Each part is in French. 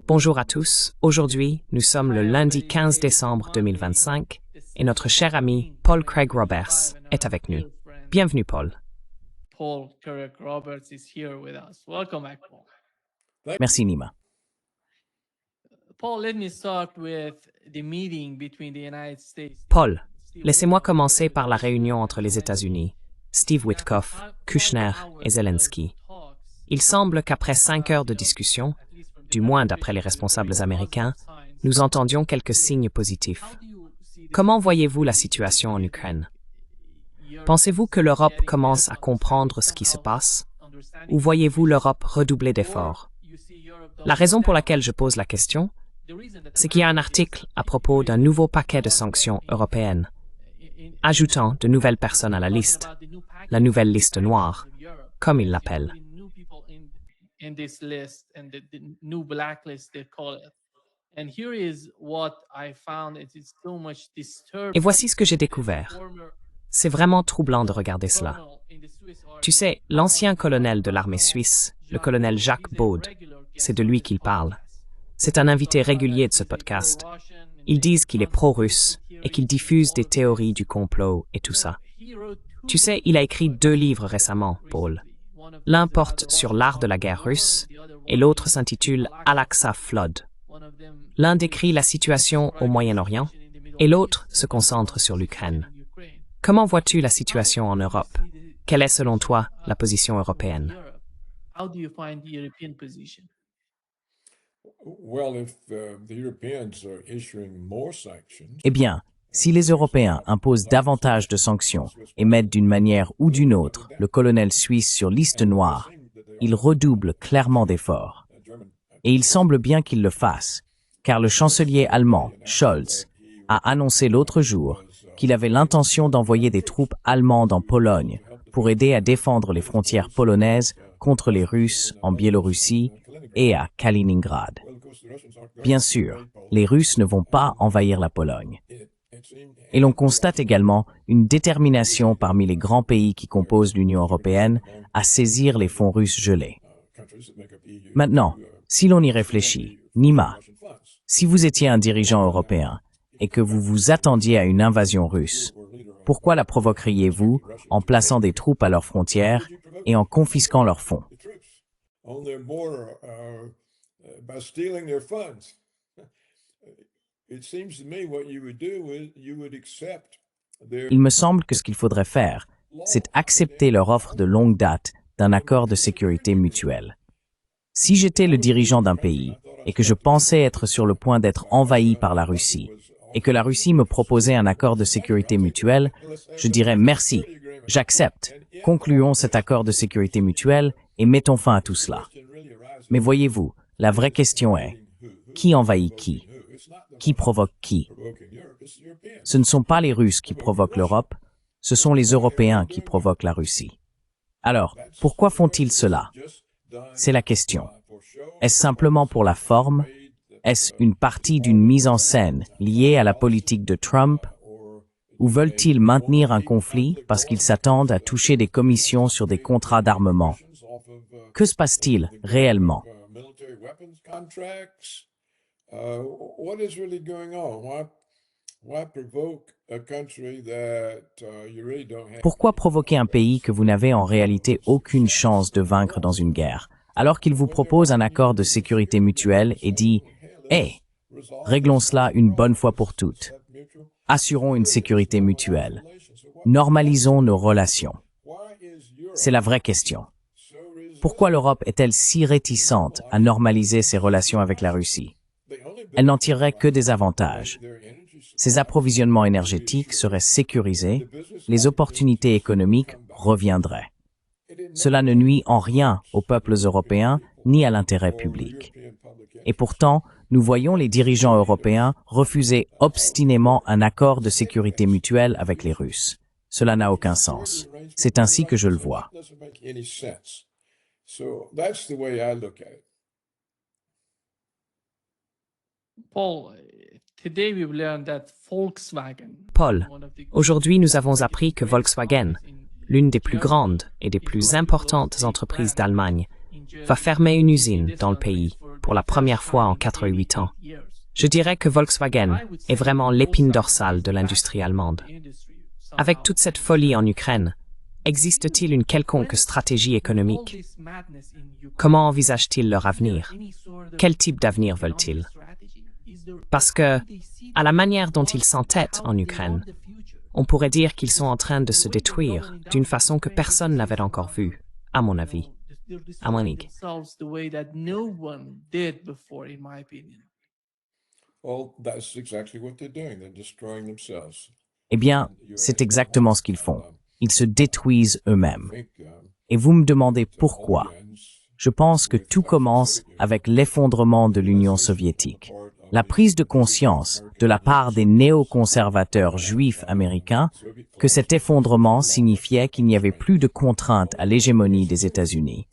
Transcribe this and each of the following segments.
Bonjour à tous. Aujourd'hui, nous sommes le lundi 15 décembre 2025 et notre cher ami Paul Craig Roberts est avec nous. Bienvenue, Paul. Paul Craig Roberts is here with us. Welcome back, Paul. Merci, Nima. Paul, let me start with the meeting between the United States. Paul, laissez-moi commencer par la réunion entre les États-Unis, Steve Witkoff, Kushner et Zelensky. Il semble qu'après 5 heures de discussion, du moins d'après les responsables américains, nous entendions quelques signes positifs. Comment voyez-vous la situation en Ukraine? Pensez-vous que l'Europe commence à comprendre ce qui se passe? Ou voyez-vous l'Europe redoubler d'efforts? La raison pour laquelle je pose la question, c'est qu'il y a un article à propos d'un nouveau paquet de sanctions européennes, ajoutant de nouvelles personnes à la liste, la nouvelle liste noire, comme ils l'appellent. In this list and the new blacklist they call it. And here is what I found, it is so much disturbing. Et voici ce que j'ai découvert. C'est vraiment troublant de regarder cela. Tu sais, l'ancien colonel de l'armée suisse, le colonel Jacques Baud, c'est de lui qu'il parle. C'est un invité régulier de ce podcast. Ils disent qu'il est pro-russe et qu'il diffuse des théories du complot et tout ça. Tu sais, il a écrit 2 livres récemment, Paul. L'un porte sur l'art de la guerre russe et l'autre s'intitule Al-Aqsa Flood. L'un décrit la situation au Moyen-Orient et l'autre se concentre sur l'Ukraine. Comment vois-tu la situation en Europe? Quelle est selon toi la position européenne? How do you find the European position? Eh bien, si les Européens imposent davantage de sanctions et mettent d'une manière ou d'une autre le colonel suisse sur liste noire, ils redoublent clairement d'efforts. Et il semble bien qu'ils le fassent, car le chancelier allemand, Scholz, a annoncé l'autre jour qu'il avait l'intention d'envoyer des troupes allemandes en Pologne pour aider à défendre les frontières polonaises contre les Russes en Biélorussie et à Kaliningrad. Bien sûr, les Russes ne vont pas envahir la Pologne. Et l'on constate également une détermination parmi les grands pays qui composent l'Union européenne à saisir les fonds russes gelés. Maintenant, si l'on y réfléchit, Nima, si vous étiez un dirigeant européen et que vous vous attendiez à une invasion russe, pourquoi la provoqueriez-vous en plaçant des troupes à leurs frontières et en confisquant leurs fonds? Il me semble que ce qu'il faudrait faire, c'est accepter leur offre de longue date d'un accord de sécurité mutuelle. Si j'étais le dirigeant d'un pays et que je pensais être sur le point d'être envahi par la Russie et que la Russie me proposait un accord de sécurité mutuelle, je dirais merci, j'accepte, concluons cet accord de sécurité mutuelle et mettons fin à tout cela. Mais voyez-vous, la vraie question est, qui envahit qui? Qui provoque qui? Ce ne sont pas les Russes qui provoquent l'Europe, ce sont les Européens qui provoquent la Russie. Alors, pourquoi font-ils cela? C'est la question. Est-ce simplement pour la forme? Est-ce une partie d'une mise en scène liée à la politique de Trump? Ou veulent-ils maintenir un conflit parce qu'ils s'attendent à toucher des commissions sur des contrats d'armement? Que se passe-t-il réellement? What is really going on? Why provoke a country that you really don't have? Pourquoi provoquer un pays que vous n'avez en réalité aucune chance de vaincre dans une guerre, alors qu'il vous propose un accord de sécurité mutuelle et dit « Hey, réglons cela une bonne fois pour toutes. Assurons une sécurité mutuelle. Normalisons nos relations. » C'est la vraie question. Pourquoi l'Europe est-elle si réticente à normaliser ses relations avec la Russie? Elle n'en tirerait que des avantages. Ses approvisionnements énergétiques seraient sécurisés, les opportunités économiques reviendraient. Cela ne nuit en rien aux peuples européens ni à l'intérêt public. Et pourtant, nous voyons les dirigeants européens refuser obstinément un accord de sécurité mutuelle avec les Russes. Cela n'a aucun sens. C'est ainsi que je le vois. Paul, aujourd'hui nous avons appris que Volkswagen, l'une des plus grandes et des plus importantes entreprises d'Allemagne, va fermer une usine dans le pays pour la première fois en 4 ou 8 ans. Je dirais que Volkswagen est vraiment l'épine dorsale de l'industrie allemande. Avec toute cette folie en Ukraine, existe-t-il une quelconque stratégie économique? Comment envisagent-ils leur avenir? Quel type d'avenir veulent-ils? Parce que, à la manière dont ils s'entêtent en Ukraine, on pourrait dire qu'ils sont en train de se détruire d'une façon que personne n'avait encore vue, à mon avis. À mon avis. Well, that's exactly what they're doing. They're destroying themselves. Eh bien, c'est exactement ce qu'ils font. Ils se détruisent eux-mêmes. I think, Et vous me demandez pourquoi. Je pense que tout commence avec l'effondrement de l'Union soviétique. La prise de conscience de la part des néoconservateurs juifs américains que cet effondrement signifiait qu'il n'y avait plus de contraintes à l'hégémonie des États-Unis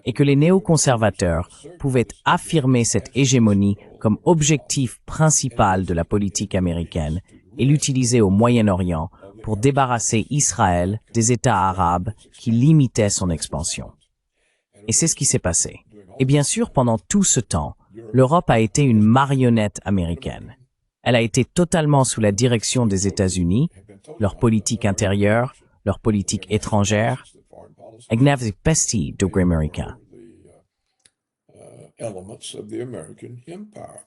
et que les néoconservateurs pouvaient affirmer cette hégémonie comme objectif principal de la politique américaine et l'utiliser au Moyen-Orient pour débarrasser Israël des États arabes qui limitaient son expansion. Et c'est ce qui s'est passé. Et bien sûr, pendant tout ce temps, l'Europe a été une marionnette américaine. Elle a été totalement sous la direction des États-Unis, leur politique intérieure, leur politique étrangère. Ignacy Pesti de Grimerica. elements of the American empire.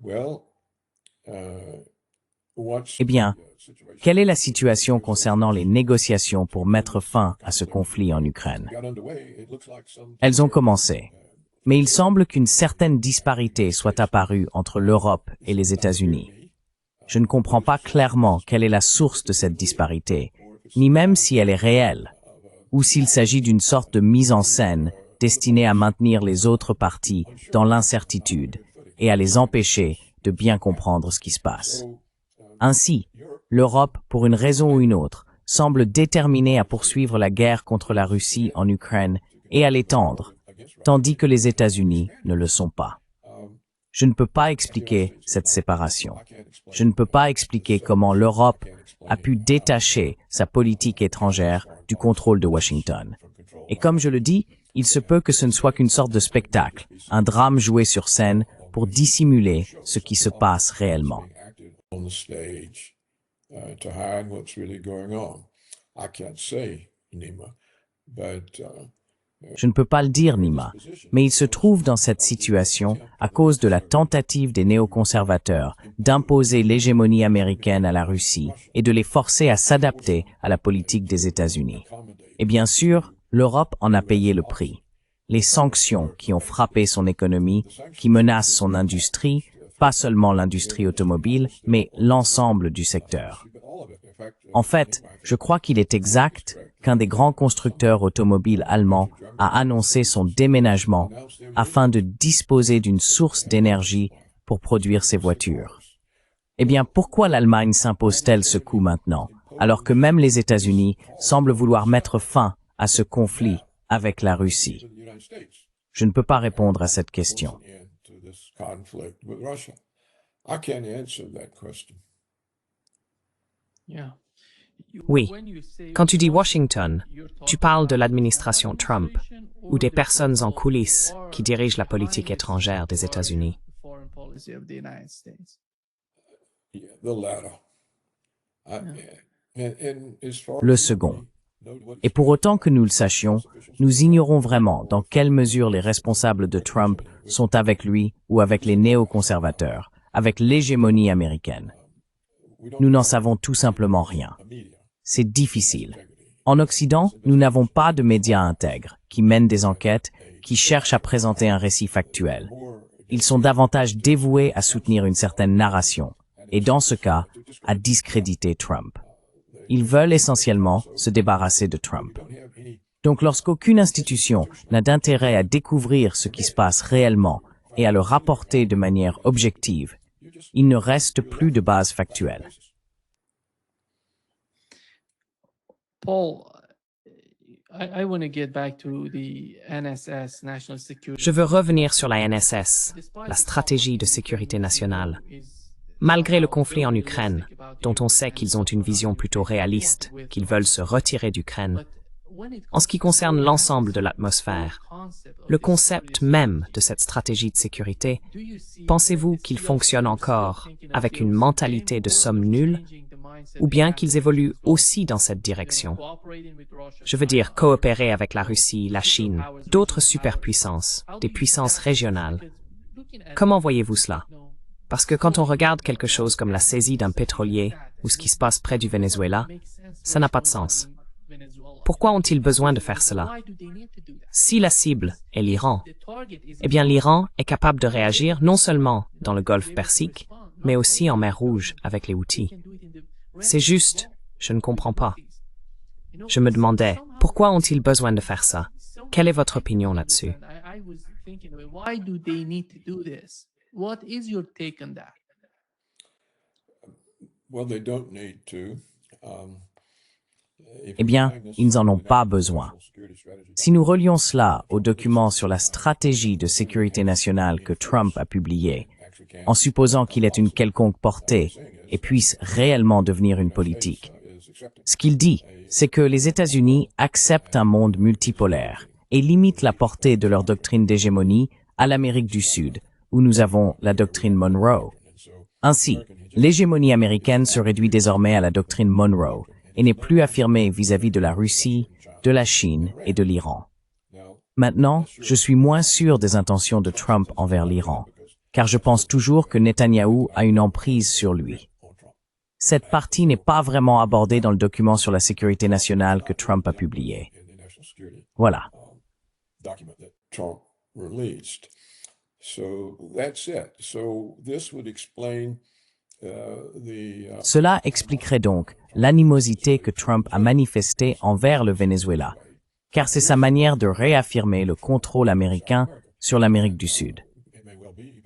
Well, what's Eh bien, the situation? quelle est la situation concernant les négociations pour mettre fin à ce conflit en Ukraine? Got underway. It looks like some Elles ont commencé. Mais il semble qu'une certaine disparité soit apparue entre l'Europe et les États-Unis. Je ne comprends pas clairement quelle est la source de cette disparité, ni même si elle est réelle, ou s'il s'agit d'une sorte de mise en scène destinée à maintenir les autres parties dans l'incertitude et à les empêcher de bien comprendre ce qui se passe. Ainsi, l'Europe, pour une raison ou une autre, semble déterminée à poursuivre la guerre contre la Russie en Ukraine et à l'étendre, tandis que les États-Unis ne le sont pas. Je ne peux pas expliquer cette séparation. Je ne peux pas expliquer comment l'Europe a pu détacher sa politique étrangère du contrôle de Washington. Et comme je le dis, il se peut que ce ne soit qu'une sorte de spectacle, un drame joué sur scène pour dissimuler ce qui se passe réellement. on the stage to hide what's really going on. I can't say, Nima, but Je ne peux pas le dire, Nima, mais il se trouve dans cette situation à cause de la tentative des néoconservateurs d'imposer l'hégémonie américaine à la Russie et de les forcer à s'adapter à la politique des États-Unis. Et bien sûr, l'Europe en a payé le prix. Les sanctions qui ont frappé son économie, qui menacent son industrie, pas seulement l'industrie automobile, mais l'ensemble du secteur. En fait, je crois qu'il est exact qu'un des grands constructeurs automobiles allemands a annoncé son déménagement afin de disposer d'une source d'énergie pour produire ses voitures. Eh bien, pourquoi l'Allemagne s'impose-t-elle ce coup maintenant, alors que même les États-Unis semblent vouloir mettre fin à ce conflit avec la Russie? Je ne peux pas répondre à cette question. Oui. Quand tu dis Washington, tu parles de l'administration Trump ou des personnes en coulisses qui dirigent la politique étrangère des États-Unis. Le second. Et pour autant que nous le sachions, nous ignorons vraiment dans quelle mesure les responsables de Trump sont avec lui ou avec les néoconservateurs, avec l'hégémonie américaine. Nous n'en savons tout simplement rien. C'est difficile. En Occident, nous n'avons pas de médias intègres qui mènent des enquêtes, qui cherchent à présenter un récit factuel. Ils sont davantage dévoués à soutenir une certaine narration, et dans ce cas, à discréditer Trump. Ils veulent essentiellement se débarrasser de Trump. Donc lorsqu'aucune institution n'a d'intérêt à découvrir ce qui se passe réellement et à le rapporter de manière objective, il ne reste plus de base factuelle. Paul, I want to get back to the NSS, National Security. Je veux revenir sur la NSS, la stratégie de sécurité nationale. Malgré le conflit en Ukraine, dont on sait qu'ils ont une vision plutôt réaliste, qu'ils veulent se retirer d'Ukraine, en ce qui concerne l'ensemble de l'atmosphère, Le concept même de cette stratégie de sécurité, pensez-vous qu'il fonctionne encore avec une mentalité de somme nulle, ou bien qu'ils évoluent aussi dans cette direction? Je veux dire coopérer avec la Russie, la Chine, d'autres superpuissances, des puissances régionales. Comment voyez-vous cela? Parce que quand on regarde quelque chose comme la saisie d'un pétrolier ou ce qui se passe près du Venezuela, ça n'a pas de sens. Pourquoi ont-ils besoin de faire cela? Si la cible est l'Iran, eh bien l'Iran est capable de réagir non seulement dans le golfe Persique, mais aussi en mer Rouge avec les Houthis. C'est juste, je ne comprends pas. Je me demandais, pourquoi ont-ils besoin de faire ça? Quelle est votre opinion là-dessus? What is your take on that? Well, they don't need to. Eh bien, ils n'en ont pas besoin. Si nous relions cela au document sur la stratégie de sécurité nationale que Trump a publié, en supposant qu'il ait une quelconque portée et puisse réellement devenir une politique, ce qu'il dit, c'est que les États-Unis acceptent un monde multipolaire et limitent la portée de leur doctrine d'hégémonie à l'Amérique du Sud, où nous avons la doctrine Monroe. Ainsi, l'hégémonie américaine se réduit désormais à la doctrine Monroe et n'est plus affirmée vis-à-vis de la Russie, de la Chine et de l'Iran. Maintenant, je suis moins sûr des intentions de Trump envers l'Iran, car je pense toujours que Netanyahou a une emprise sur lui. Cette partie n'est pas vraiment abordée dans le document sur la sécurité nationale que Trump a publié. Voilà. Cela expliquerait donc l'animosité que Trump a manifestée envers le Venezuela, car c'est sa manière de réaffirmer le contrôle américain sur l'Amérique du Sud.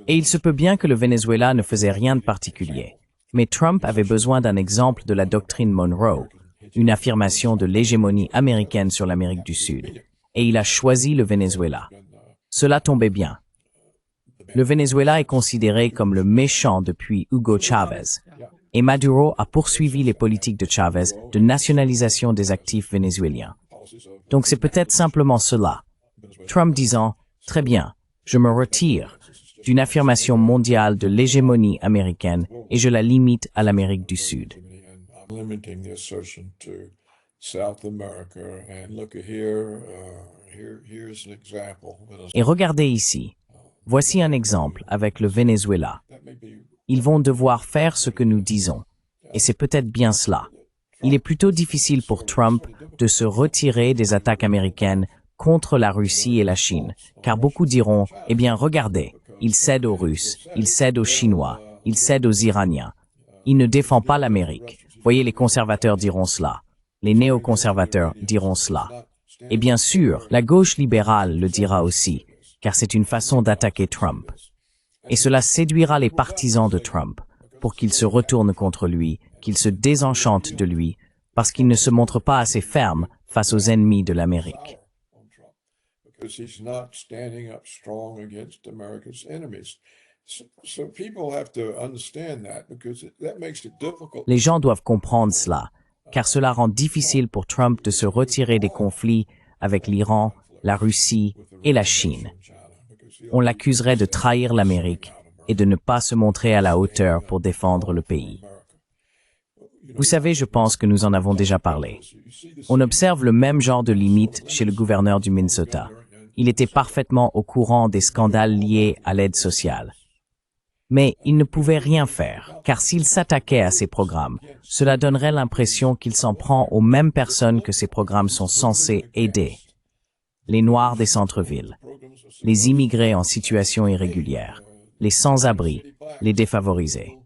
Et il se peut bien que le Venezuela ne faisait rien de particulier, mais Trump avait besoin d'un exemple de la doctrine Monroe, une affirmation de l'hégémonie américaine sur l'Amérique du Sud, et il a choisi le Venezuela. Cela tombait bien. Le Venezuela est considéré comme le méchant depuis Hugo Chavez, et Maduro a poursuivi les politiques de Chavez de nationalisation des actifs vénézuéliens. Donc c'est peut-être simplement cela. Trump disant « Très bien, je me retire » d'une affirmation mondiale de l'hégémonie américaine et je la limite à l'Amérique du Sud. Et regardez ici. Voici un exemple avec le Venezuela. Ils vont devoir faire ce que nous disons. Et c'est peut-être bien cela. Il est plutôt difficile pour Trump de se retirer des attaques américaines contre la Russie et la Chine, car beaucoup diront, eh bien regardez, il cède aux Russes, il cède aux Chinois, il cède aux Iraniens. Il ne défend pas l'Amérique. Voyez, les conservateurs diront cela. Les néoconservateurs diront cela. Et bien sûr, la gauche libérale le dira aussi, car c'est une façon d'attaquer Trump. Et cela séduira les partisans de Trump pour qu'ils se retournent contre lui, qu'ils se désenchantent de lui, parce qu'il ne se montre pas assez ferme face aux ennemis de l'Amérique. Les gens doivent comprendre cela, car cela rend difficile pour Trump de se retirer des conflits avec l'Iran, la Russie et la Chine. On l'accuserait de trahir l'Amérique et de ne pas se montrer à la hauteur pour défendre le pays. Vous savez, je pense que nous en avons déjà parlé. On observe le même genre de limite chez le gouverneur du Minnesota. Il était parfaitement au courant des scandales liés à l'aide sociale. Mais il ne pouvait rien faire, car s'il s'attaquait à ces programmes, cela donnerait l'impression qu'il s'en prend aux mêmes personnes que ces programmes sont censés aider. Les Noirs des centres-villes, les immigrés en situation irrégulière, les sans-abri, les défavorisés.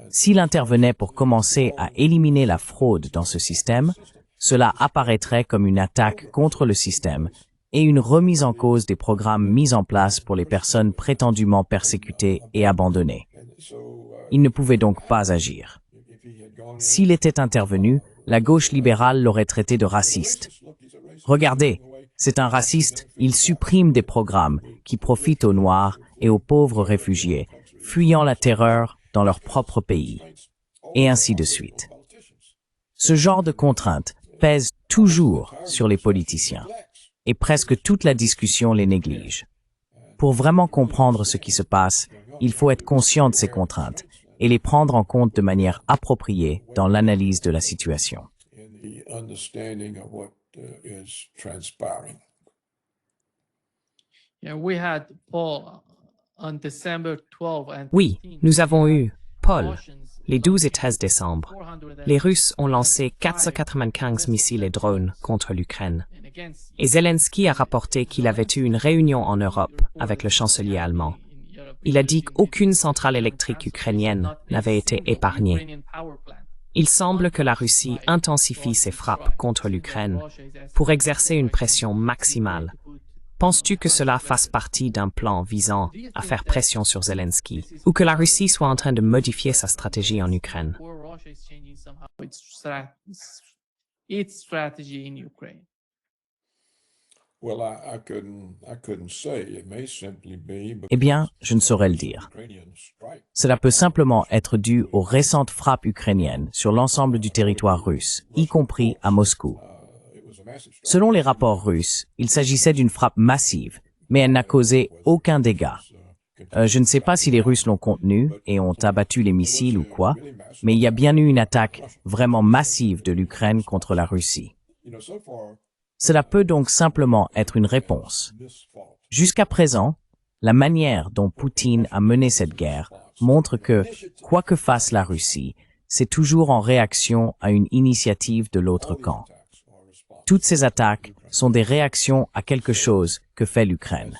S'il intervenait pour commencer à éliminer la fraude dans ce système, cela apparaîtrait comme une attaque contre le système et une remise en cause des programmes mis en place pour les personnes prétendument persécutées et abandonnées. Il ne pouvait donc pas agir. S'il était intervenu, la gauche libérale l'aurait traité de raciste. Regardez, c'est un raciste, il supprime des programmes qui profitent aux Noirs et aux pauvres réfugiés, fuyant la terreur dans leur propre pays. et ainsi de suite. Ce genre de contraintes pèse toujours sur les politiciens, et presque toute la discussion les néglige. Pour vraiment comprendre ce qui se passe, il faut être conscient de ces contraintes et les prendre en compte de manière appropriée dans l'analyse de la situation. Oui, nous avons eu Paul, les 12 et 13 décembre. Les Russes ont lancé 495 missiles et drones contre l'Ukraine. Et Zelensky a rapporté qu'il avait eu une réunion en Europe avec le chancelier allemand. Il a dit qu'aucune centrale électrique ukrainienne n'avait été épargnée. Il semble que la Russie intensifie ses frappes contre l'Ukraine pour exercer une pression maximale. Penses-tu que cela fasse partie d'un plan visant à faire pression sur Zelensky, ou que la Russie soit en train de modifier sa stratégie en Ukraine? Eh bien, je ne saurais le dire. Cela peut simplement être dû aux récentes frappes ukrainiennes sur l'ensemble du territoire russe, y compris à Moscou. Selon les rapports russes, il s'agissait d'une frappe massive, mais elle n'a causé aucun dégât. Je ne sais pas si les Russes l'ont contenue et ont abattu les missiles ou quoi, mais il y a bien eu une attaque vraiment massive de l'Ukraine contre la Russie. Cela peut donc simplement être une réponse. Jusqu'à présent, la manière dont Poutine a mené cette guerre montre que, quoi que fasse la Russie, c'est toujours en réaction à une initiative de l'autre camp. Toutes ces attaques sont des réactions à quelque chose que fait l'Ukraine.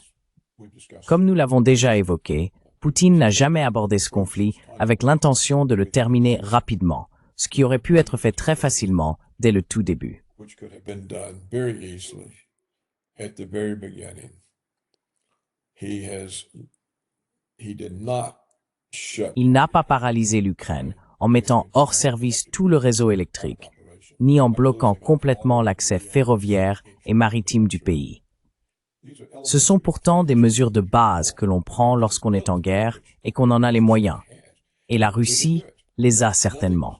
Comme nous l'avons déjà évoqué, Poutine n'a jamais abordé ce conflit avec l'intention de le terminer rapidement, ce qui aurait pu être fait très facilement dès le tout début. Il n'a pas paralysé l'Ukraine en mettant hors service tout le réseau électrique, ni en bloquant complètement l'accès ferroviaire et maritime du pays. Ce sont pourtant des mesures de base que l'on prend lorsqu'on est en guerre et qu'on en a les moyens. Et la Russie les a certainement.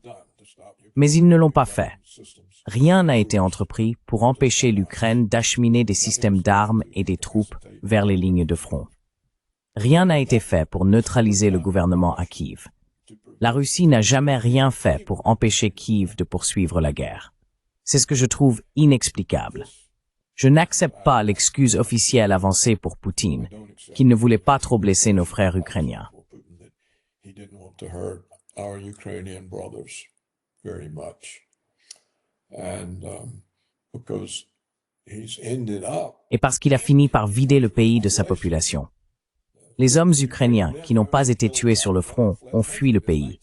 Mais ils ne l'ont pas fait. Rien n'a été entrepris pour empêcher l'Ukraine d'acheminer des systèmes d'armes et des troupes vers les lignes de front. Rien n'a été fait pour neutraliser le gouvernement à Kiev. La Russie n'a jamais rien fait pour empêcher Kiev de poursuivre la guerre. C'est ce que je trouve inexplicable. Je n'accepte pas l'excuse officielle avancée pour Poutine, qu'il ne voulait pas trop blesser nos frères ukrainiens. Et parce qu'il a fini par vider le pays de sa population. Les hommes ukrainiens qui n'ont pas été tués sur le front ont fui le pays.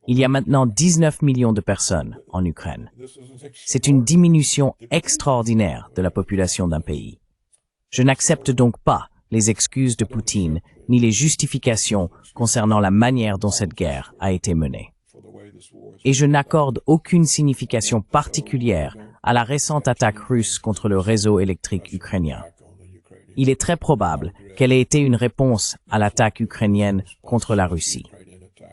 Il y a maintenant 19 millions de personnes en Ukraine. C'est une diminution extraordinaire de la population d'un pays. Je n'accepte donc pas les excuses de Poutine ni les justifications concernant la manière dont cette guerre a été menée. Et je n'accorde aucune signification particulière à la récente attaque russe contre le réseau électrique ukrainien. Il est très probable qu'elle ait été une réponse à l'attaque ukrainienne contre la Russie.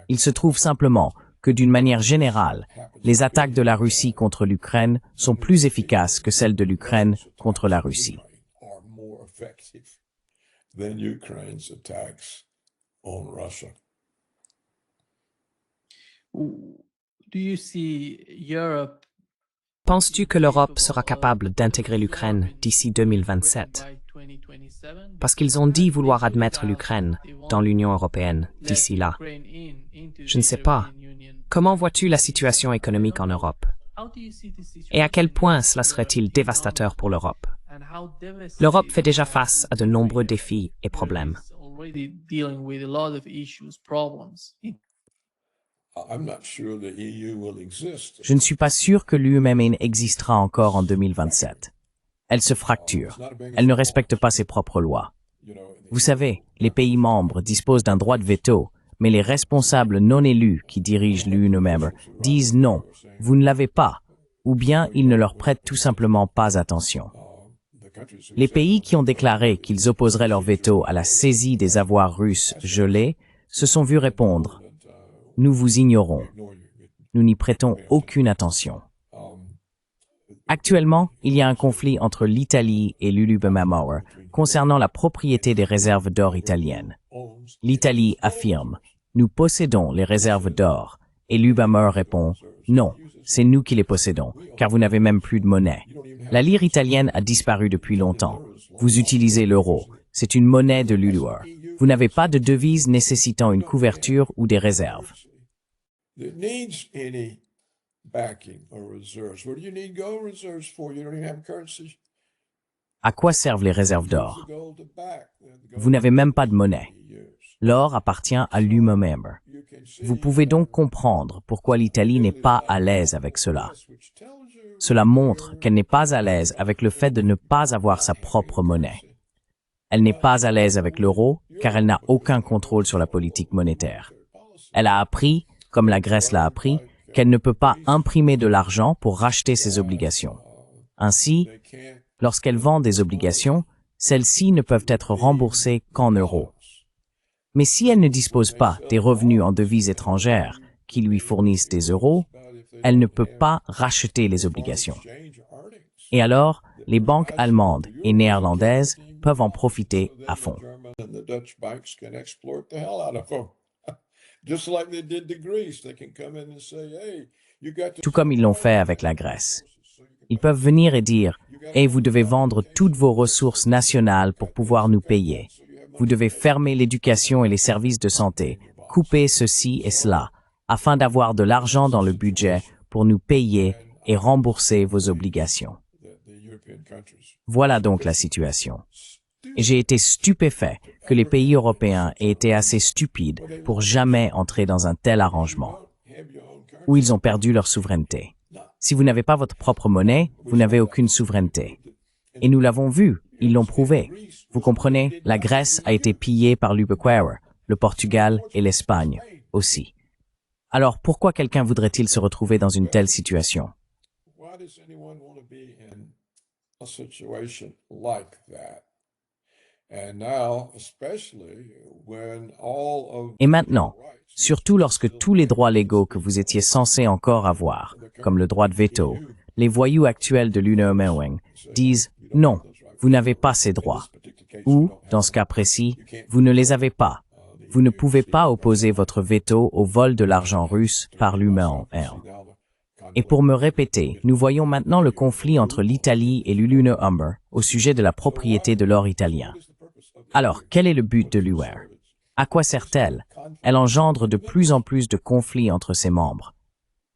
Il se trouve simplement que d'une manière générale, les attaques de la Russie contre l'Ukraine sont plus efficaces que celles de l'Ukraine contre la Russie. Penses-tu que l'Europe sera capable d'intégrer l'Ukraine d'ici 2027? Parce qu'ils ont dit vouloir admettre l'Ukraine dans l'Union européenne d'ici là. Je ne sais pas. Comment vois-tu la situation économique en Europe? Et à quel point cela serait-il dévastateur pour l'Europe? L'Europe fait déjà face à de nombreux défis et problèmes. Je ne suis pas sûr que l'UE existera encore en 2027. Elle se fracture. Elle ne respecte pas ses propres lois. Vous savez, les pays membres disposent d'un droit de veto, mais les responsables non élus qui dirigent l'UE disent non, vous ne l'avez pas, ou bien ils ne leur prêtent tout simplement pas attention. Les pays qui ont déclaré qu'ils opposeraient leur veto à la saisie des avoirs russes gelés se sont vus répondre « Nous vous ignorons ». nous n'y prêtons aucune attention. Actuellement, il y a un conflit entre l'Italie et l'Ulubamamauer concernant la propriété des réserves d'or italiennes. L'Italie affirme « Nous possédons les réserves d'or » et l'Ulubamauer répond « Non, c'est nous qui les possédons, car vous n'avez même plus de monnaie. La lire italienne a disparu depuis longtemps. Vous utilisez l'euro. C'est une monnaie de l'Ulubamauer. Vous n'avez pas de devise nécessitant une couverture ou des réserves. » À quoi servent les réserves d'or? Vous n'avez même pas de monnaie. L'or appartient à l'Ulubamauer. Vous pouvez donc comprendre pourquoi l'Italie n'est pas à l'aise avec cela. Cela montre qu'elle n'est pas à l'aise avec le fait de ne pas avoir sa propre monnaie. Elle n'est pas à l'aise avec l'euro car elle n'a aucun contrôle sur la politique monétaire. Elle a appris, comme la Grèce l'a appris, qu'elle ne peut pas imprimer de l'argent pour racheter ses obligations. Ainsi, lorsqu'elle vend des obligations, celles-ci ne peuvent être remboursées qu'en euros. Mais si elle ne dispose pas des revenus en devises étrangères qui lui fournissent des euros, elle ne peut pas racheter les obligations. Et alors, les banques allemandes et néerlandaises peuvent en profiter à fond. Tout comme ils l'ont fait avec la Grèce. Ils peuvent venir et dire « Hey, vous devez vendre toutes vos ressources nationales pour pouvoir nous payer. Vous devez fermer l'éducation et les services de santé, couper ceci et cela, afin d'avoir de l'argent dans le budget pour nous payer et rembourser vos obligations. » Voilà donc la situation. Et j'ai été stupéfait que les pays européens aient été assez stupides pour jamais entrer dans un tel arrangement, où ils ont perdu leur souveraineté. Si vous n'avez pas votre propre monnaie, vous n'avez aucune souveraineté. Et nous l'avons vu, ils l'ont prouvé. Vous comprenez, la Grèce a été pillée par l'Ulubamauer, le Portugal et l'Espagne aussi. Alors pourquoi quelqu'un voudrait-il se retrouver dans une telle situation? Et maintenant, surtout lorsque tous les droits légaux que vous étiez censés encore avoir, comme le droit de veto, les voyous actuels de l'Ulubamauer disent « Non, vous n'avez pas ces droits ». Ou, dans ce cas précis, vous ne les avez pas. Vous ne pouvez pas opposer votre veto au vol de l'argent russe par l'Ulubamauer. Et pour me répéter, nous voyons maintenant le conflit entre l'Italie et l'Ulubamauer au sujet de la propriété de l'or italien. Alors, quel est le but de l'UR? À quoi sert-elle? Elle engendre de plus en plus de conflits entre ses membres.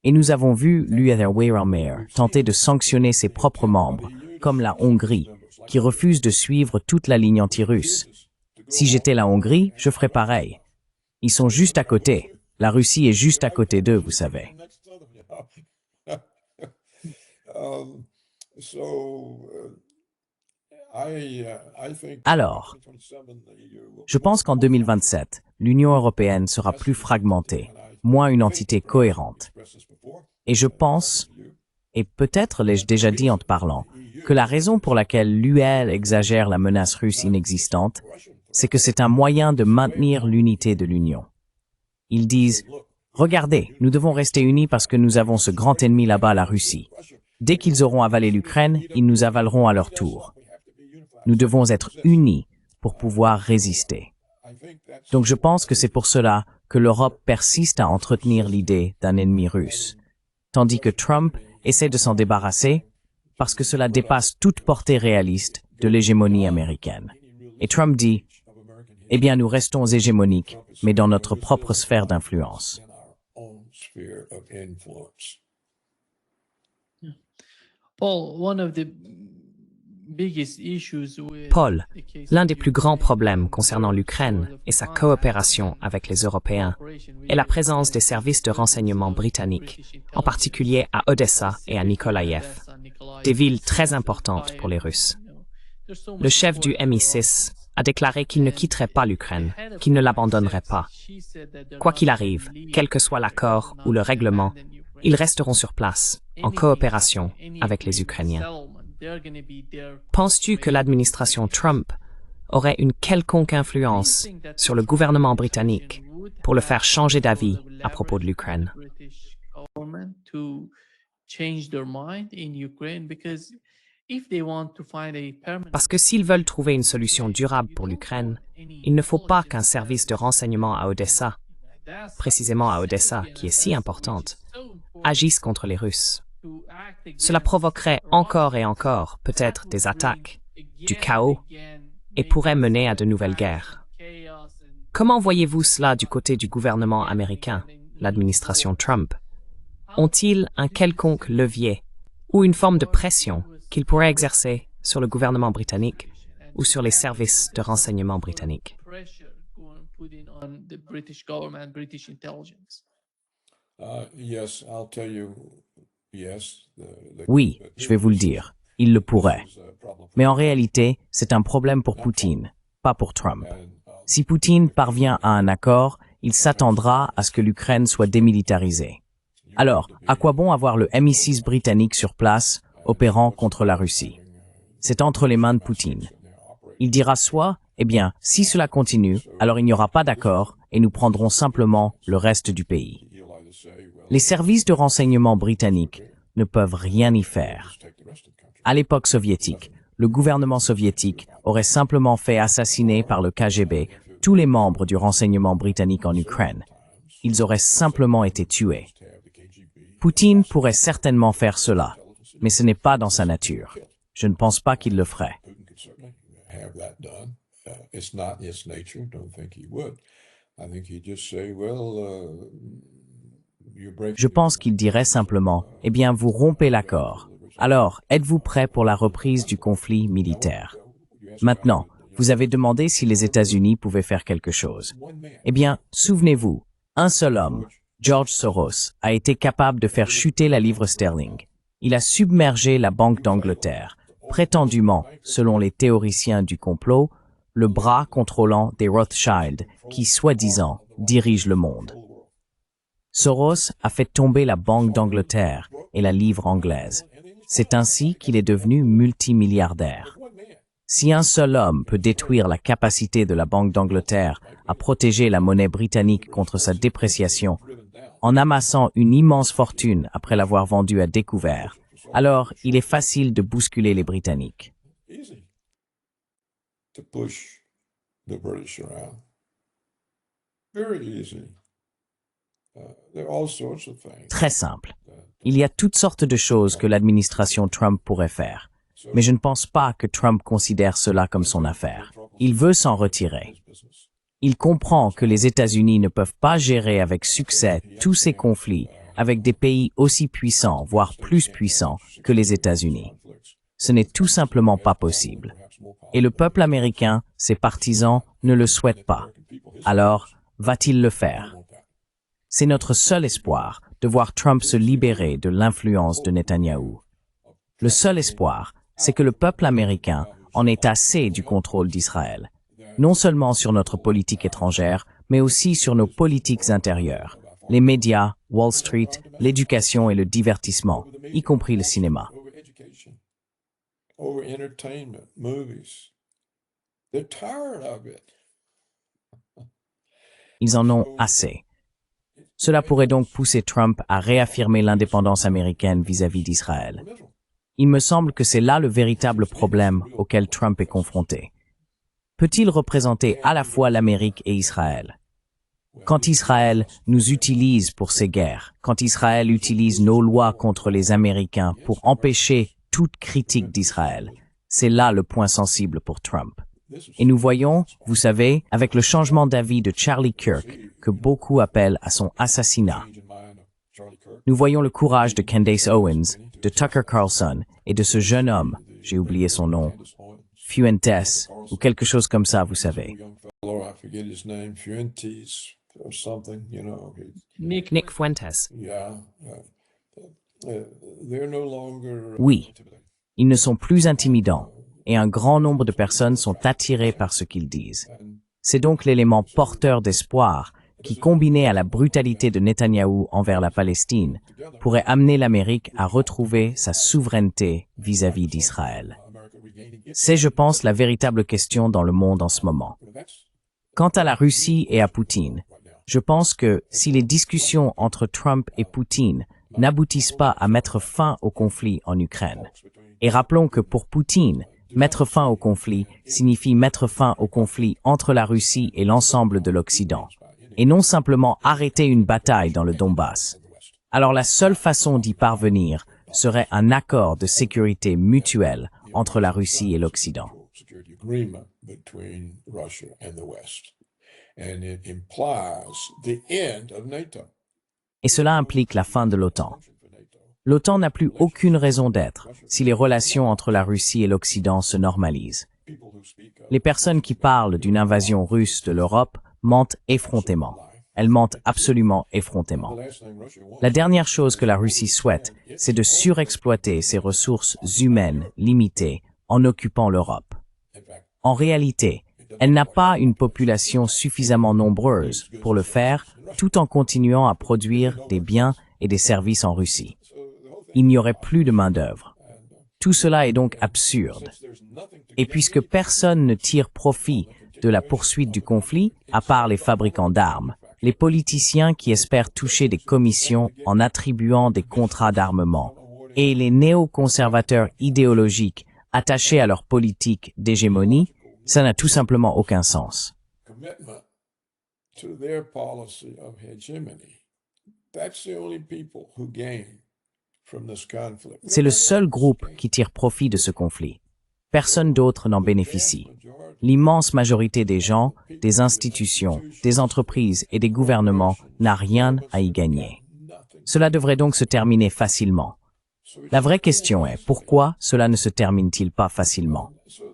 Et nous avons vu l'Ulubamauer tenter de sanctionner ses propres membres, comme la Hongrie, qui refuse de suivre toute la ligne anti-russe. Si j'étais la Hongrie, je ferais pareil. Ils sont juste à côté. La Russie est juste à côté d'eux, vous savez. Alors, je pense qu'en 2027, l'Union européenne sera plus fragmentée, moins une entité cohérente. Et je pense, et peut-être l'ai-je déjà dit en te parlant, que la raison pour laquelle l'UE exagère la menace russe inexistante, c'est que c'est un moyen de maintenir l'unité de l'Union. Ils disent « Regardez, nous devons rester unis parce que nous avons ce grand ennemi là-bas, la Russie. Dès qu'ils auront avalé l'Ukraine, ils nous avaleront à leur tour. Nous devons être unis pour pouvoir résister. » Donc je pense que c'est pour cela que l'Europe persiste à entretenir l'idée d'un ennemi russe, tandis que Trump essaie de s'en débarrasser parce que cela dépasse toute portée réaliste de l'hégémonie américaine. Et Trump dit « Eh bien, nous restons hégémoniques, mais dans notre propre sphère d'influence. » Paul, l'un des plus grands problèmes concernant l'Ukraine et sa coopération avec les Européens est la présence des services de renseignement britanniques, en particulier à Odessa et à Nikolaïev, des villes très importantes pour les Russes. Le chef du MI6 a déclaré qu'il ne quitterait pas l'Ukraine, qu'il ne l'abandonnerait pas. Quoi qu'il arrive, quel que soit l'accord ou le règlement, ils resteront sur place, en coopération avec les Ukrainiens. Penses-tu que l'administration Trump aurait une quelconque influence sur le gouvernement britannique pour le faire changer d'avis à propos de l'Ukraine? government to change their mind in Ukraine because if they want to find a permanent Parce que s'ils veulent trouver une solution durable pour l'Ukraine, il ne faut pas qu'un service de renseignement à Odessa, précisément à Odessa, qui est si importante, agisse contre les Russes. Cela provoquerait encore et encore, peut-être, des attaques, du chaos, et pourrait mener à de nouvelles guerres. Comment voyez-vous cela du côté du gouvernement américain, l'administration Trump? Ont-ils un quelconque levier ou une forme de pression qu'ils pourraient exercer sur le gouvernement britannique ou sur les services de renseignement britanniques? Yes, I'll tell you, yes. Oui, je vais vous le dire, il le pourrait. Mais en réalité, c'est un problème pour Poutine, pas pour Trump. Si Poutine parvient à un accord, il s'attendra à ce que l'Ukraine soit démilitarisée. Alors, à quoi bon avoir le MI6 britannique sur place, opérant contre la Russie? C'est entre les mains de Poutine. Il dira soit, eh bien, si cela continue, alors il n'y aura pas d'accord et nous prendrons simplement le reste du pays. Les services de renseignement britanniques ne peuvent rien y faire. À l'époque soviétique, le gouvernement soviétique aurait simplement fait assassiner par le KGB tous les membres du renseignement britannique en Ukraine. Ils auraient simplement été tués. Poutine pourrait certainement faire cela, mais ce n'est pas dans sa nature. Je ne pense pas qu'il le ferait. Je pense qu'il dirait simplement, eh bien, vous rompez l'accord. Alors, êtes-vous prêt pour la reprise du conflit militaire? Maintenant, vous avez demandé si les États-Unis pouvaient faire quelque chose. Eh bien, souvenez-vous, un seul homme, George Soros, a été capable de faire chuter la livre sterling. Il a submergé la Banque d'Angleterre, prétendument, selon les théoriciens du complot, le bras contrôlant des Rothschild qui, soi-disant, dirigent le monde. Soros a fait tomber la Banque d'Angleterre et la livre anglaise. C'est ainsi qu'il est devenu multimilliardaire. Si un seul homme peut détruire la capacité de la Banque d'Angleterre à protéger la monnaie britannique contre sa dépréciation, en amassant une immense fortune après l'avoir vendue à découvert, alors il est facile de bousculer les Britanniques. Très simple. Il y a toutes sortes de choses que l'administration Trump pourrait faire. Mais je ne pense pas que Trump considère cela comme son affaire. Il veut s'en retirer. Il comprend que les États-Unis ne peuvent pas gérer avec succès tous ces conflits avec des pays aussi puissants, voire plus puissants, que les États-Unis. Ce n'est tout simplement pas possible. Et le peuple américain, ses partisans, ne le souhaitent pas. Alors, va-t-il le faire? C'est notre seul espoir de voir Trump se libérer de l'influence de Netanyahou. Le seul espoir, c'est que le peuple américain en ait assez du contrôle d'Israël, non seulement sur notre politique étrangère, mais aussi sur nos politiques intérieures, les médias, Wall Street, l'éducation et le divertissement, y compris le cinéma. Ils en ont assez. Cela pourrait donc pousser Trump à réaffirmer l'indépendance américaine vis-à-vis d'Israël. Il me semble que c'est là le véritable problème auquel Trump est confronté. Peut-il représenter à la fois l'Amérique et Israël? Quand Israël nous utilise pour ses guerres, quand Israël utilise nos lois contre les Américains pour empêcher toute critique d'Israël, c'est là le point sensible pour Trump. Et nous voyons, vous savez, avec le changement d'avis de Charlie Kirk, que beaucoup appellent à son assassinat. Nous voyons le courage de Candace Owens, de Tucker Carlson et de ce jeune homme, j'ai oublié son nom, Fuentes, ou quelque chose comme ça, vous savez. Nick Fuentes. Oui, ils ne sont plus intimidants, et un grand nombre de personnes sont attirées par ce qu'ils disent. C'est donc l'élément porteur d'espoir qui, combiné à la brutalité de Netanyahou envers la Palestine, pourrait amener l'Amérique à retrouver sa souveraineté vis-à-vis d'Israël. C'est, je pense, la véritable question dans le monde en ce moment. Quant à la Russie et à Poutine, je pense que si les discussions entre Trump et Poutine n'aboutissent pas à mettre fin au conflit en Ukraine. Et rappelons que pour Poutine, mettre fin au conflit signifie mettre fin au conflit entre la Russie et l'ensemble de l'Occident, et non simplement arrêter une bataille dans le Donbass. Alors la seule façon d'y parvenir serait un accord de sécurité mutuelle entre la Russie et l'Occident. Et cela implique la fin de l'OTAN. L'OTAN n'a plus aucune raison d'être si les relations entre la Russie et l'Occident se normalisent. Les personnes qui parlent d'une invasion russe de l'Europe mentent effrontément. Elles mentent absolument effrontément. La dernière chose que la Russie souhaite, c'est de surexploiter ses ressources humaines limitées en occupant l'Europe. En réalité, elle n'a pas une population suffisamment nombreuse pour le faire tout en continuant à produire des biens et des services en Russie. Il n'y aurait plus de main-d'œuvre. Tout cela est donc absurde. Et puisque personne ne tire profit de la poursuite du conflit, à part les fabricants d'armes, les politiciens qui espèrent toucher des commissions en attribuant des contrats d'armement, et les néoconservateurs idéologiques attachés à leur politique d'hégémonie, ça n'a tout simplement aucun sens. C'est le seul groupe qui tire profit de ce conflit. Personne d'autre n'en bénéficie. L'immense majorité des gens, des institutions, des entreprises et des gouvernements n'a rien à y gagner. Cela devrait donc se terminer facilement. La vraie question est, pourquoi cela ne se termine-t-il pas facilement?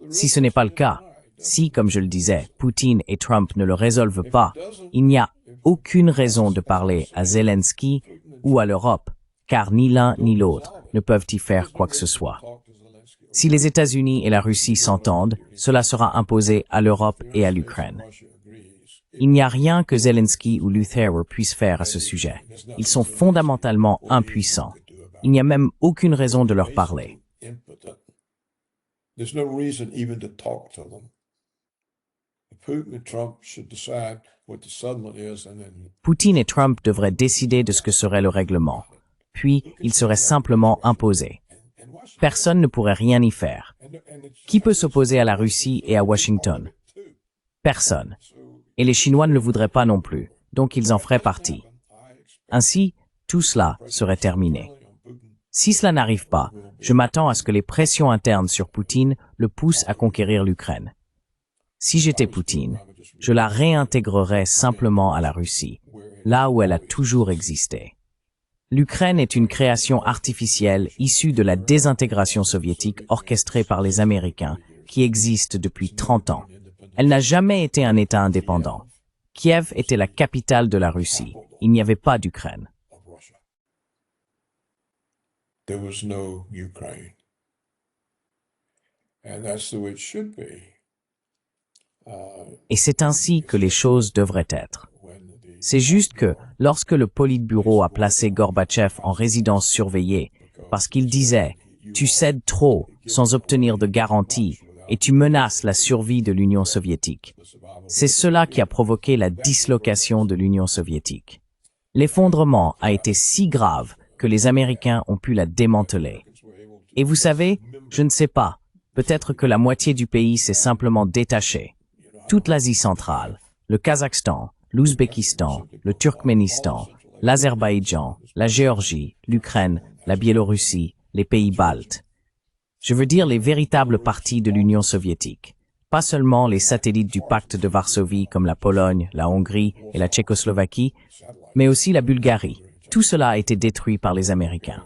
Si ce n'est pas le cas, si, comme je le disais, Poutine et Trump ne le résolvent pas, il n'y a aucune raison de parler à Zelensky ou à l'Europe, car ni l'un ni l'autre ne peuvent y faire quoi que ce soit. Si les États-Unis et la Russie s'entendent, cela sera imposé à l'Europe et à l'Ukraine. Il n'y a rien que Zelensky ou Luther puissent faire à ce sujet. Ils sont fondamentalement impuissants. Il n'y a même aucune raison de leur parler. Poutine et Trump devraient décider de ce que serait le règlement, puis il serait simplement imposé. Personne ne pourrait rien y faire. Qui peut s'opposer à la Russie et à Washington? Personne. Et les Chinois ne le voudraient pas non plus, donc ils en feraient partie. Ainsi, tout cela serait terminé. Si cela n'arrive pas, je m'attends à ce que les pressions internes sur Poutine le poussent à conquérir l'Ukraine. Si j'étais Poutine, je la réintégrerais simplement à la Russie, là où elle a toujours existé. L'Ukraine est une création artificielle issue de la désintégration soviétique orchestrée par les Américains, qui existe depuis 30 ans. Elle n'a jamais été un État indépendant. Kiev était la capitale de la Russie. Il n'y avait pas d'Ukraine. Et c'est ainsi que les choses devraient être. C'est juste que, lorsque le Politburo a placé Gorbatchev en résidence surveillée, parce qu'il disait « Tu cèdes trop sans obtenir de garantie et tu menaces la survie de l'Union soviétique », c'est cela qui a provoqué la dislocation de l'Union soviétique. L'effondrement a été si grave que les Américains ont pu la démanteler. Et vous savez, je ne sais pas, peut-être que la moitié du pays s'est simplement détachée. Toute l'Asie centrale, le Kazakhstan, l'Ouzbékistan, le Turkménistan, l'Azerbaïdjan, la Géorgie, l'Ukraine, la Biélorussie, les pays baltes. Je veux dire les véritables parties de l'Union soviétique. Pas seulement les satellites du pacte de Varsovie comme la Pologne, la Hongrie et la Tchécoslovaquie, mais aussi la Bulgarie. Tout cela a été détruit par les Américains.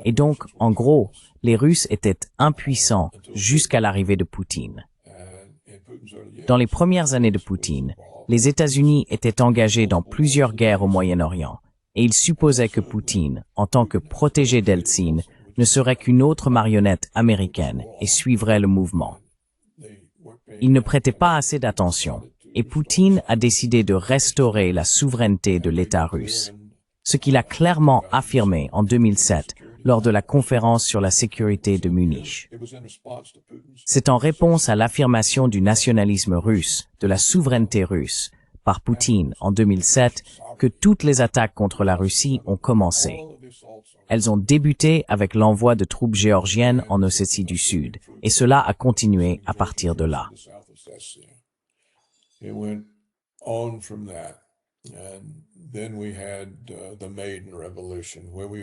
Et donc, en gros, les Russes étaient impuissants jusqu'à l'arrivée de Poutine. Dans les premières années de Poutine, les États-Unis étaient engagés dans plusieurs guerres au Moyen-Orient, et ils supposaient que Poutine, en tant que protégé d'Eltsine, ne serait qu'une autre marionnette américaine et suivrait le mouvement. Ils ne prêtaient pas assez d'attention, et Poutine a décidé de restaurer la souveraineté de l'État russe. Ce qu'il a clairement affirmé en 2007 lors de la conférence sur la sécurité de Munich. C'est en réponse à l'affirmation du nationalisme russe, de la souveraineté russe, par Poutine en 2007, que toutes les attaques contre la Russie ont commencé. Elles ont débuté avec l'envoi de troupes géorgiennes en Ossétie du Sud, et cela a continué à partir de là.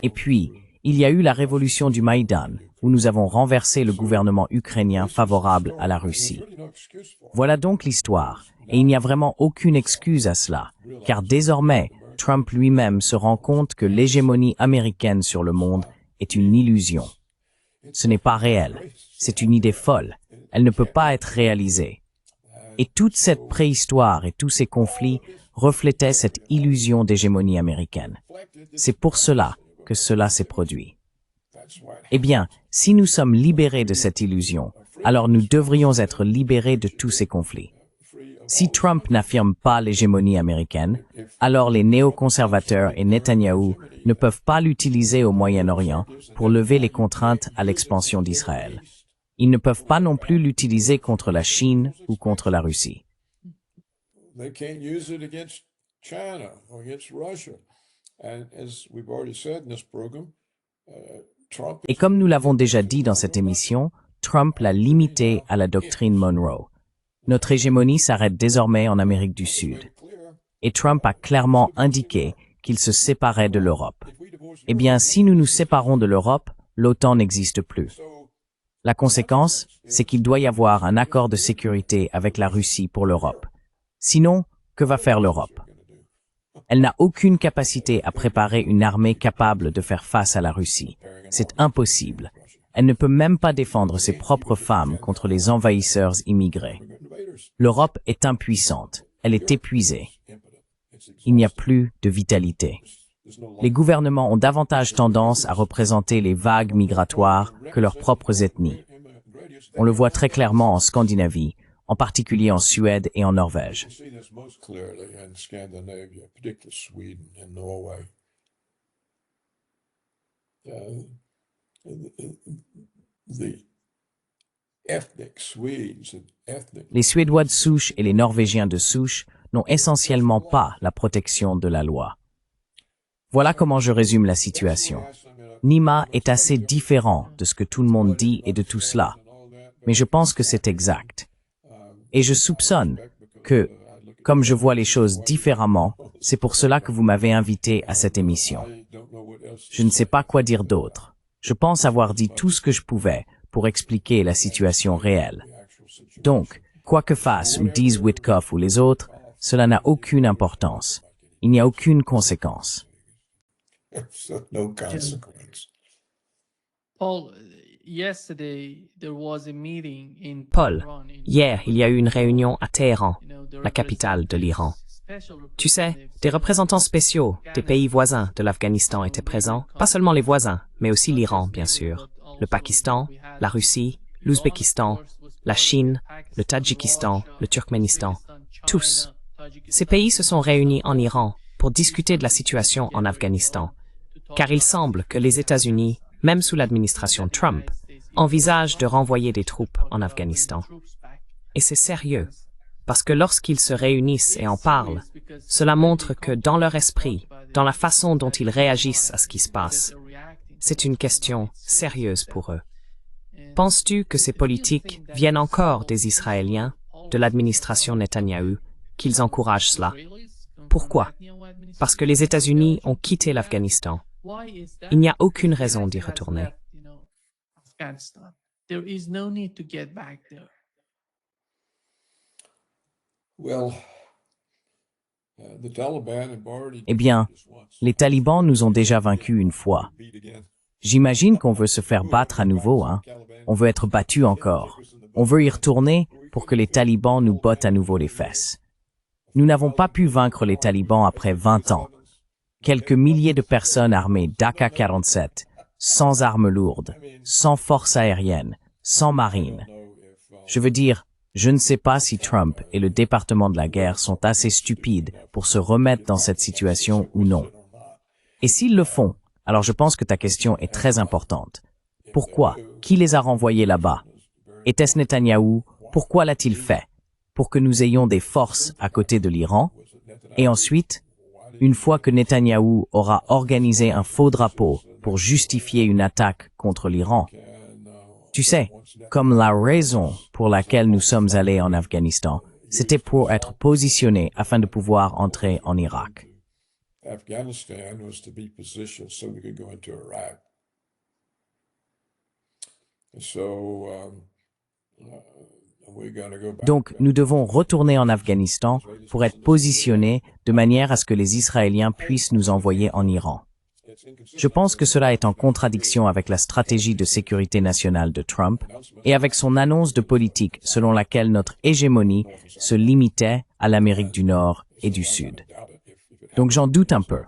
Et puis, il y a eu la révolution du Maïdan, où nous avons renversé le gouvernement ukrainien favorable à la Russie. Voilà donc l'histoire, et il n'y a vraiment aucune excuse à cela, car désormais, Trump lui-même se rend compte que l'hégémonie américaine sur le monde est une illusion. Ce n'est pas réel, c'est une idée folle, elle ne peut pas être réalisée. Et toute cette préhistoire et tous ces conflits reflétaient cette illusion d'hégémonie américaine. C'est pour cela que cela s'est produit. Eh bien, si nous sommes libérés de cette illusion, alors nous devrions être libérés de tous ces conflits. Si Trump n'affirme pas l'hégémonie américaine, alors les néoconservateurs et Netanyahou ne peuvent pas l'utiliser au Moyen-Orient pour lever les contraintes à l'expansion d'Israël. Ils ne peuvent pas non plus l'utiliser contre la Chine ou contre la Russie. Et comme nous l'avons déjà dit dans cette émission, Trump l'a limité à la doctrine Monroe. Notre hégémonie s'arrête désormais en Amérique du Sud. Et Trump a clairement indiqué qu'il se séparait de l'Europe. Eh bien, si nous nous séparons de l'Europe, l'OTAN n'existe plus. La conséquence, c'est qu'il doit y avoir un accord de sécurité avec la Russie pour l'Europe. Sinon, que va faire l'Europe? Elle n'a aucune capacité à préparer une armée capable de faire face à la Russie. C'est impossible. Elle ne peut même pas défendre ses propres femmes contre les envahisseurs immigrés. L'Europe est impuissante. Elle est épuisée. Il n'y a plus de vitalité. Les gouvernements ont davantage tendance à représenter les vagues migratoires que leurs propres ethnies. On le voit très clairement en Scandinavie, en particulier en Suède et en Norvège. Les Suédois de souche et les Norvégiens de souche n'ont essentiellement pas la protection de la loi. Voilà comment je résume la situation. Nima est assez différent de ce que tout le monde dit et de tout cela, mais je pense que c'est exact. Et je soupçonne que, comme je vois les choses différemment, c'est pour cela que vous m'avez invité à cette émission. Je ne sais pas quoi dire d'autre. Je pense avoir dit tout ce que je pouvais pour expliquer la situation réelle. Donc, quoi que fassent ou disent Witkoff ou les autres, cela n'a aucune importance. Il n'y a aucune conséquence. Paul, hier, il y a eu une réunion à Téhéran, la capitale de l'Iran. Tu sais, des représentants spéciaux des pays voisins de l'Afghanistan étaient présents, pas seulement les voisins, mais aussi l'Iran, bien sûr, le Pakistan, la Russie, l'Ouzbékistan, la Chine, le Tadjikistan, le Turkménistan, tous. Ces pays se sont réunis en Iran pour discuter de la situation en Afghanistan, car il semble que les États-Unis, même sous l'administration Trump, envisagent de renvoyer des troupes en Afghanistan. Et c'est sérieux, parce que lorsqu'ils se réunissent et en parlent, cela montre que dans leur esprit, dans la façon dont ils réagissent à ce qui se passe, c'est une question sérieuse pour eux. Penses-tu que ces politiques viennent encore des Israéliens, de l'administration Netanyahou, qu'ils encouragent cela? Pourquoi? Parce que les États-Unis ont quitté l'Afghanistan. Il n'y a aucune raison d'y retourner. Eh bien, les talibans nous ont déjà vaincus une fois. J'imagine qu'on veut se faire battre à nouveau, hein. On veut être battu encore. On veut y retourner pour que les talibans nous bottent à nouveau les fesses. Nous n'avons pas pu vaincre les talibans après 20 ans. Quelques milliers de personnes armées d'AK-47, sans armes lourdes, sans force aérienne, sans marine. Je veux dire, je ne sais pas si Trump et le département de la guerre sont assez stupides pour se remettre dans cette situation ou non. Et s'ils le font, Alors je pense que ta question est très importante. Pourquoi? Qui les a renvoyés là-bas? Était-ce Netanyahou? Pourquoi l'a-t-il fait? Pour que nous ayons des forces à côté de l'Iran? Et ensuite, une fois que Netanyahou aura organisé un faux drapeau pour justifier une attaque contre l'Iran, tu sais, comme la raison pour laquelle nous sommes allés en Afghanistan, c'était pour être positionnés afin de pouvoir entrer en Irak. Afghanistan was to be positioned so we could go into Iraq. So, we're gonna go back. Donc, nous devons retourner en Afghanistan pour être positionnés de manière à ce que les Israéliens puissent nous envoyer en Iran. Je pense que cela est en contradiction avec la stratégie de sécurité nationale de Trump et avec son annonce de politique selon laquelle notre hégémonie se limitait à l'Amérique du Nord et du Sud. Donc j'en doute un peu.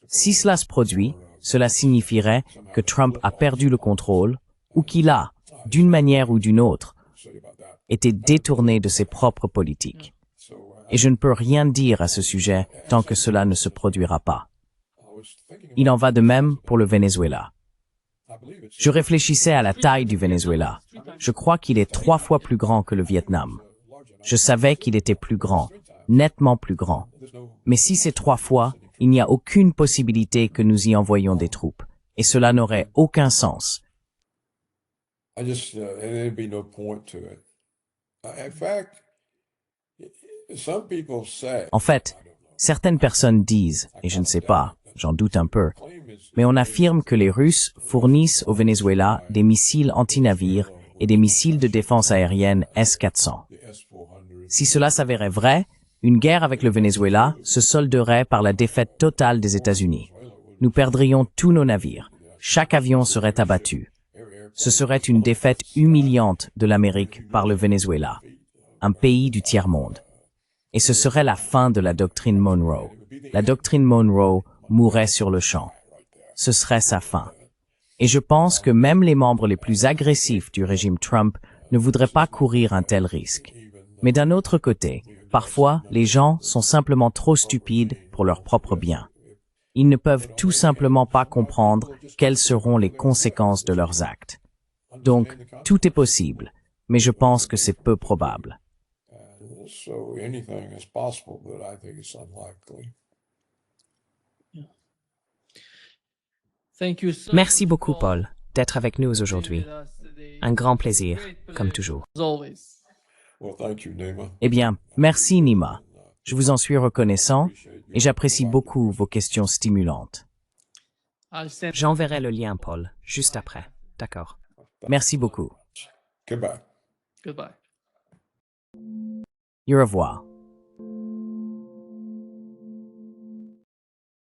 Si cela se produit, cela signifierait que Trump a perdu le contrôle ou qu'il a, d'une manière ou d'une autre, été détourné de ses propres politiques. Et je ne peux rien dire à ce sujet tant que cela ne se produira pas. Il en va de même pour le Venezuela. Je réfléchissais à la taille du Venezuela. Je crois qu'il est 3 fois plus grand que le Vietnam. Je savais qu'il était plus grand, nettement plus grand. Mais si c'est 3 fois, il n'y a aucune possibilité que nous y envoyions des troupes. Et cela n'aurait aucun sens. There'd be no point to it. In fact, some people say, En fait, certaines personnes disent, et je ne sais pas, j'en doute un peu, mais on affirme que les Russes fournissent au Venezuela des missiles anti-navires et des missiles de défense aérienne S-400. Si cela s'avérait vrai, une guerre avec le Venezuela se solderait par la défaite totale des États-Unis. Nous perdrions tous nos navires. Chaque avion serait abattu. Ce serait une défaite humiliante de l'Amérique par le Venezuela, un pays du tiers-monde. Et ce serait la fin de la doctrine Monroe. La doctrine Monroe mourrait sur le champ. Ce serait sa fin. Et je pense que même les membres les plus agressifs du régime Trump ne voudraient pas courir un tel risque. Mais d'un autre côté, parfois, les gens sont simplement trop stupides pour leur propre bien. Ils ne peuvent tout simplement pas comprendre quelles seront les conséquences de leurs actes. Donc, tout est possible, mais je pense que c'est peu probable. so anything is possible, but I think it's unlikely. Thank you so Merci much, beaucoup, Paul, d'être avec nous aujourd'hui. with us today. Un grand plaisir, Great comme pleasure, toujours. as always. Well, thank you, Nima. Eh bien, merci Nima. Je vous en suis reconnaissant et j'apprécie beaucoup vos questions stimulantes. I'll send J'enverrai le lien, Paul, juste après. D'accord. Merci beaucoup. Goodbye. goodbye. Au revoir.